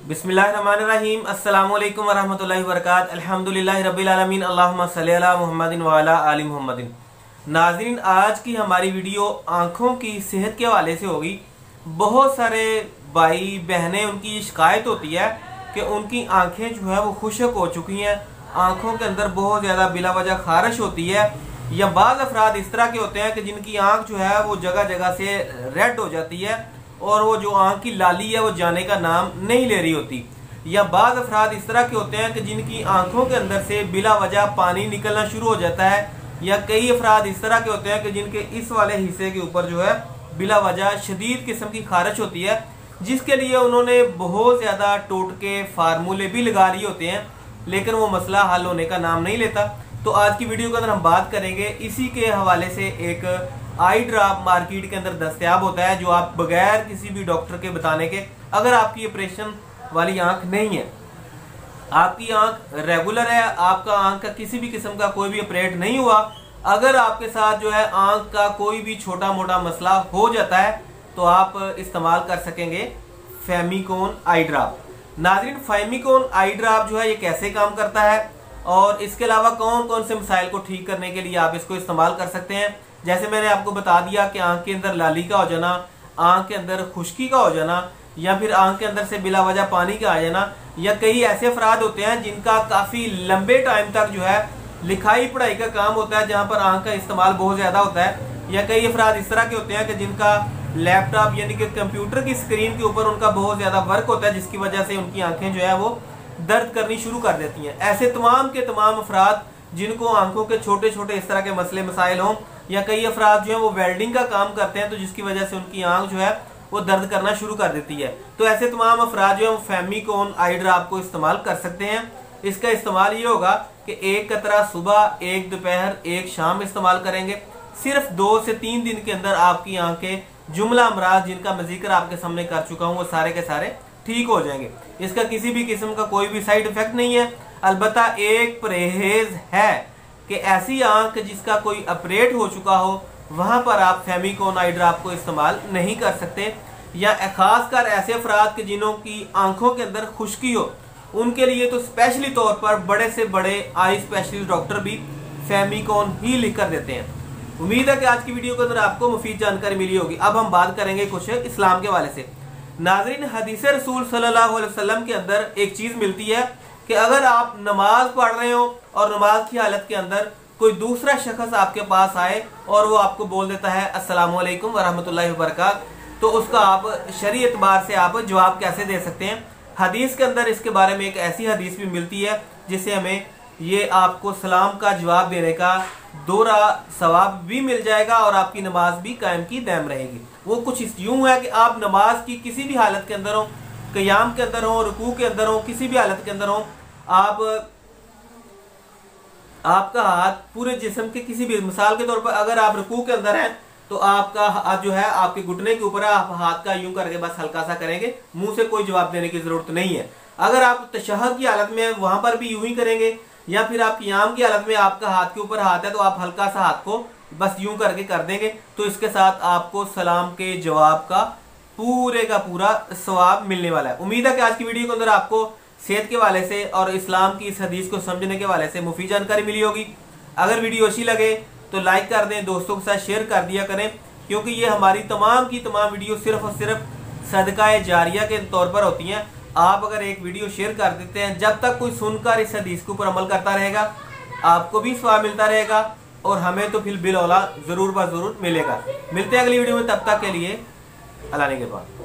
बिस्मिल्लाहिर्रहमानिर्रहीम। अस्सलामुअलैकुम वरहमतुल्लाहि वबरकातुहू। अल्हम्दुलिल्लाहि रब्बिल आलमीन। अल्लाहुम्मा सल्लि अला मुहम्मदिन व अला आलि मुहम्मदिन। नाज़रीन, आज की हमारी वीडियो आँखों की सेहत के हवाले से होगी। बहुत सारे भाई बहनें, उनकी शिकायत होती है कि उनकी आँखें जो है वो खुश्क हो चुकी हैं, आँखों के अंदर बहुत ज़्यादा बिला वजह खारिश होती है, या बाज़ अफराद इस तरह के होते हैं कि जिनकी आँख जो है वो जगह जगह से रेड हो जाती है और वो जो आँख की लाली है वो जाने का नाम नहीं ले रही होती। या बाज़ अफराद इस तरह के होते हैं कि जिनकी आँखों के अंदर से बिला वजह पानी निकलना शुरू हो जाता है। या कई अफराद इस तरह के होते हैं कि जिनके इस वाले हिस्से के ऊपर जो है बिला वजह शदीद किस्म की खारिश होती है, जिसके लिए उन्होंने बहुत ज़्यादा टोटके फार्मूले भी लगा लिए होते हैं, लेकिन वो मसला हल होने का नाम नहीं लेता। तो आज की वीडियो के अंदर हम बात करेंगे इसी के हवाले से। एक आई ड्रॉप मार्केट के अंदर दस्तयाब होता है जो आप बगैर किसी भी डॉक्टर के बताने के, अगर आपकी ऑपरेशन वाली आंख नहीं है, आपकी आंख रेगुलर है, आपका आंख का किसी भी किस्म का कोई भी ऑपरेट नहीं हुआ, अगर आपके साथ जो है आंख का कोई भी छोटा मोटा मसला हो जाता है तो आप इस्तेमाल कर सकेंगे फेमिकोन आई ड्रॉप। नाज़रीन, फेमिकोन आई ड्रॉप जो है ये कैसे काम करता है और इसके अलावा कौन कौन से मसाइल को ठीक करने के लिए आप इसको इस्तेमाल कर सकते हैं। जैसे मैंने आपको बता दिया कि आंख के अंदर लाली का हो जाना, आंख के अंदर खुश्की का हो जाना, या फिर आंख के अंदर से बिला वजह पानी का आ जाना, या कई ऐसे अफराद होते हैं जिनका काफ़ी लंबे टाइम तक जो है लिखाई पढ़ाई का काम होता है जहाँ पर आंख का इस्तेमाल बहुत ज़्यादा होता है, या कई अफराद इस तरह के होते हैं कि जिनका लैपटॉप यानी कि कंप्यूटर की स्क्रीन के ऊपर उनका बहुत ज़्यादा वर्क होता है, जिसकी वजह से उनकी आंखें जो है वो दर्द करनी शुरू कर देती हैं। ऐसे तमाम के तमाम अफराद जिनको आंखों के छोटे छोटे इस तरह के मसले मसाइल हों, या कई अफराद जो है वो वेल्डिंग का काम करते हैं तो जिसकी वजह से उनकी आंख जो है वो दर्द करना शुरू कर देती है, तो ऐसे तमाम अफराद जो है वो फेमिकोन आई ड्रॉप को इस्तेमाल कर सकते हैं। इसका इस्तेमाल ये होगा कि एक कतरा सुबह, एक दोपहर, एक शाम इस्तेमाल करेंगे। सिर्फ 2 से 3 दिन के अंदर आपकी आंखें जुमला अमराज जिनका मैं जिक्र आपके सामने कर चुका हूँ वो सारे के सारे ठीक हो जाएंगे। इसका किसी भी किस्म का कोई भी साइड इफेक्ट नहीं है। अलबत्ता एक परहेज है कि ऐसी आंख जिसका कोई ऑपरेट हो चुका हो वहां पर आप फेमिकोन आई ड्रॉप को इस्तेमाल नहीं कर सकते, या खासकर ऐसे अफराद के जिन्हों की आंखों के अंदर खुश्की हो, उनके लिए तो स्पेशली तौर पर बड़े से बड़े आई स्पेशलिस्ट डॉक्टर भी फेमिकोन ही लिख कर देते हैं। उम्मीद है कि आज की वीडियो के अंदर आपको मुफीद जानकारी मिली होगी। अब हम बात करेंगे कुछ इस्लाम के हवाले से। नाज़रीन, हदीस रसूल सल्लल्लाहु अलैहि वसल्लम के अंदर एक चीज मिलती है कि अगर आप नमाज पढ़ रहे हो और नमाज की हालत के अंदर कोई दूसरा शख्स आपके पास आए और वो आपको बोल देता है अस्सलामु अलैकुम वरहमतुल्लाहि वबरकातुहू, तो उसका आप शरई एतबार से आप जवाब कैसे दे सकते हैं। हदीस के अंदर इसके बारे में एक ऐसी हदीस भी मिलती है जिससे हमें ये आपको सलाम का जवाब देने का दोहरा सवाब भी मिल जाएगा और आपकी नमाज भी कायम की दायम रहेगी। वो कुछ यूं है कि आप नमाज की किसी भी हालत के अंदर हो, क़याम के अंदर हो, रुकू के अंदर हो, किसी भी हालत के अंदर हो, आपका हाथ पूरे जिस्म के किसी भी, मिसाल के तौर पर अगर आप रुकू के अंदर हैं तो आपका हाथ जो है आपके घुटने के ऊपर है, आप हाथ का यूं करके बस हल्का सा करेंगे, मुंह से कोई जवाब देने की जरूरत नहीं है। अगर आप तशहद की हालत में वहां पर भी यूं ही करेंगे, या फिर आप क़याम की हालत में आपका हाथ के ऊपर हाथ है तो आप हल्का सा हाथ को बस यूं करके कर देंगे, तो इसके साथ आपको सलाम के जवाब का पूरे का पूरा सवाब मिलने वाला है। उम्मीद है कि आज की वीडियो के अंदर आपको सेहत के हवाले से और इस्लाम की इस हदीस को समझने के हवाले से मुफीद जानकारी मिली होगी। अगर वीडियो अच्छी लगे तो लाइक कर दें, दोस्तों के साथ शेयर कर दिया करें, क्योंकि ये हमारी तमाम की तमाम वीडियो सिर्फ और सिर्फ सदका जारिया के तौर पर होती हैं। आप अगर एक वीडियो शेयर कर देते हैं, जब तक कोई सुनकर इस हदीस के ऊपर अमल करता रहेगा आपको भी सवाब मिलता रहेगा और हमें तो फिर बिल औला जरूर ब जरूर मिलेगा। मिलते हैं अगली वीडियो में, तब तक के लिए अल्लाह ने के बाद।